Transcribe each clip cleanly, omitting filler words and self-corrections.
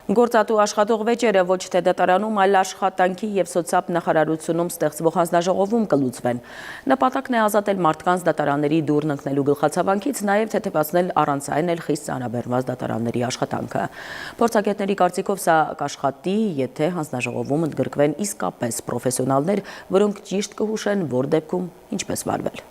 Գործատու աշխատող վեճերը ոչ թե դատարանում, այլ աշխատանքի և սոցիալ նախարարությունում ստեղծվող հանձնաժողովում կլուծվեն։ Նպատակն է ազատել մարդկանց դատարանների դուռն ընկնելու գլխացավանքից, նաև թեթևացնել առանց այն էլ խիստ ծանրաբեռնված դատարանների աշխատանքը։ Փորձագետների կարծիքով սա կաշխատի, եթե հանձնաժողովում ընդգրկվեն իսկապես պրոֆեսիոնալներ, որոնք ճիշտ կհուշեն, որ դեպքում ինչպես վարվել։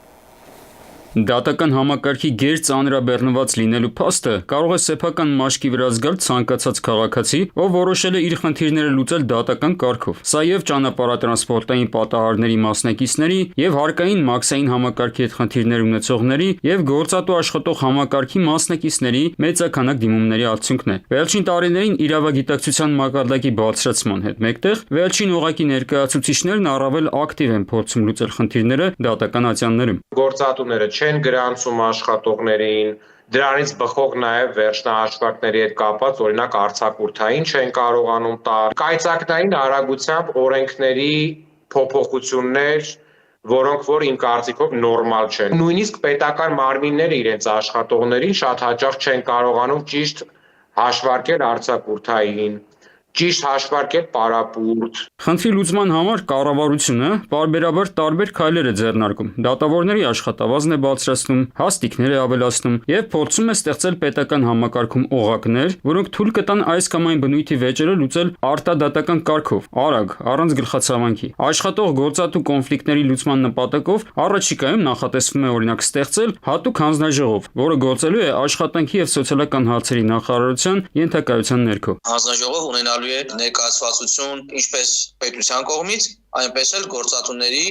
Դատական համակարգի գերծանրաբեռնված լինելու փաստը կարող է սեփական մաշկի վրա զգալ ցանկացած քաղաքացի, ով որոշել է իր խնդիրները լուծել դատական կարգով։ Սա եւ ճանապարհատրանսպորտային պատահարների մասնակիցների, եւ հարկային մաքսային համակարգի հետ խնդիրներ ունեցողների, եւ գործատու աշխատող համակարգի մասնակիցների մեծաքանակ դիմումների արդյունքն է։ Վերջին տարիներին իրավագիտակցության մակարդակի բարձրացման հետ մեկտեղ վերջին օղակի ներկայացուցիչներն առավել ակտիվ են փորձում լուծել խնդիրները դատական ատյաններում։ Գործատուները չեն գրանցում աշխատողներին, դրանից բխող նաև վերջնահաշվարկների հետ կապված, օրինակ արձակուրդային չեն կարողանում տալ, կայծակնային արագությամբ օրենքների փոփոխություններ, որոնք որ իմ կարծիքով նորմալ չեն։ Նույնիսկ պետական մարմինները իրենց աշխատողներին շատ հաճախ չեն կարողանում ճիշտ հաշվարկել արձակուրդային, ճիշտ հաշվարկել պարապուրտ։ Խնդրի լուծման համար կառավարությունը պարբերաբար տարբեր քայլեր է ձեռնարկում։ Դատավորների աշխատավազն է բարձրացնում, հաստիքներ է ավելացնում եւ փորձում է ստեղծել պետական համակարգում օղակներ, որոնք թույլ կտան այս կամ այն բնույթի վեճերը լուծել արտադատական կարգով, արագ, առանց գլխացավանքի։ Աշխատող գործատու կոնֆլիկտների լուծման նպատակով առաջիկայում նախատեսվում է օրինակ ստեղծել հատուկ հանձնաժողով, որը գործելու է աշխատանքի եւ սոցիալական հարցերի նախարարության ենթակայության ներքո։ Հանձնաժողով ունենալու է ներկայացվածություն ինչպես պետության կողմից, այնպես էլ գործատուների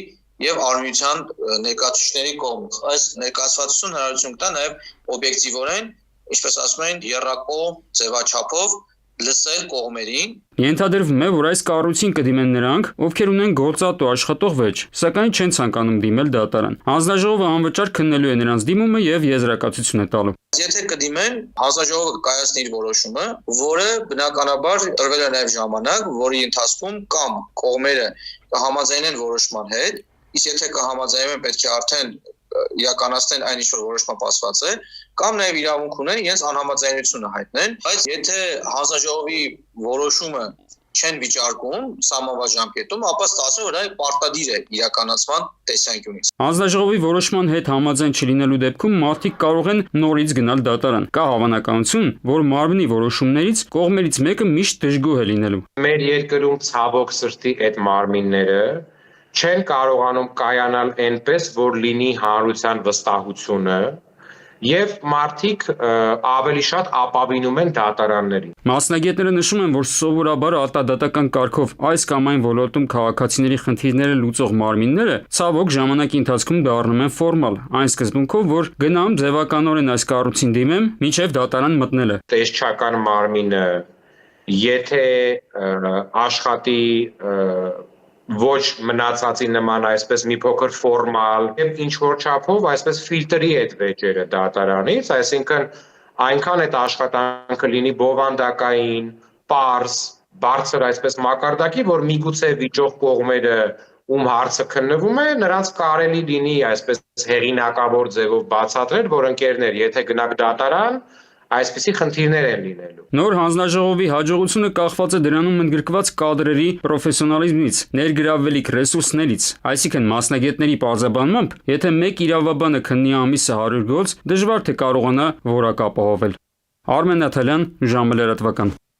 եւ արմենիության ներկայացուցիչների կողմից։ Այս ներկայացվածությունը հնարավորություն կտա նաեւ օբյեկտիվորեն, ինչպես ասում են, երրակողմ ձևաչափով լսել կողմերին։ Ենթադրվում է, որ այս կառույցին կդիմեն նրանք, ովքեր ունեն գործատու աշխատող վեճ, սակայն չեն ցանկանում դիմել դատարան։ Հանձնաժողովը անվճար քննելու է նրանց դիմումը եւ եզրակացություն է տալու։ Եթե կդիմեն, հանձնաժողովը կկայացնի իր որոշումը, որը բնականաբար տրվել է նաեւ ժամանակ, որի ընթացքում կամ կողմերը կհամաձայնեն որոշման հետ, իսկ եթե կհամաձայնեն, պետք է արդեն իրականացնեն այն ինչ որ որոշման pasված է, կամ նաև իրավունք ունեն իրենց անհամաձայնությունը հայտնեն, բայց եթե հանձնաժողովի որոշումը չեն վիճարկում սահմանված ժամկետում, ապա ստացվում է, որ այն պարտադիր է իրականացման տեսանկյունից։ Հանձնաժողովի որոշման հետ համաձայն չլինելու դեպքում մարդիկ կարող են նորից գնալ դատարան։ Կա հավանականություն, որ մարմնի որոշումներից կողմերից մեկը միշտ դժգոհ է լինելու։ Մեր երկրում ցավոք սրտի այդ մարմինները չեն կարողանում կայանալ այնպես, որ լինի հանրության վստահությունը եւ մարդիկ ավելի շատ ապավինում են դատարաններին։ Մասնագետները նշում են, որ սովորաբար արտադատական կարգով այս կամ այն ոլորտում քաղաքացիների խնդիրները լուծող մարմինները ցավոք ժամանակի ընթացքում դառնում են ֆորմալ, այն սկզբունքով, որ գնամ ձևականորեն այս կառույցին դիմեմ, մինչև դատարան մտնելը։ Տեսչական մարմինը, եթե աշխատի ոչ մնացածի նման այսպես մի փոքր ֆորմալ եւ ինչ որ չափով այսպես ֆիլտրի այդ վեճերը դատարանից, այսինքն այնքան այդ աշխատանքը լինի բովանդակային, պարզ, բարձր այսպես մակարդակի, որ միգուցե վիճող կողմերը ում հարցը քննվում է, նրանց կարելի լինի այսպես հեղինակավոր ձևով բացատրել, որ ընկերներ, եթե գնաք դատարան, այսպիսի խնդիրներ են լինելու։ Նոր հանձնաժողովի հաջողությունը կախված է դրանում ընդգրկված կադրերի պրոֆեսիոնալիզմից, ներգրավվելիք ռեսուրսներից, այսինքն մասնագետների պարզաբանմամբ, եթե մեկ իրավաբանը քննի ամիսը 100 գործ, դժվար թե կարողանա որակ ապահովել։ Արմեն Նաթալյան, ժամը լրատվական։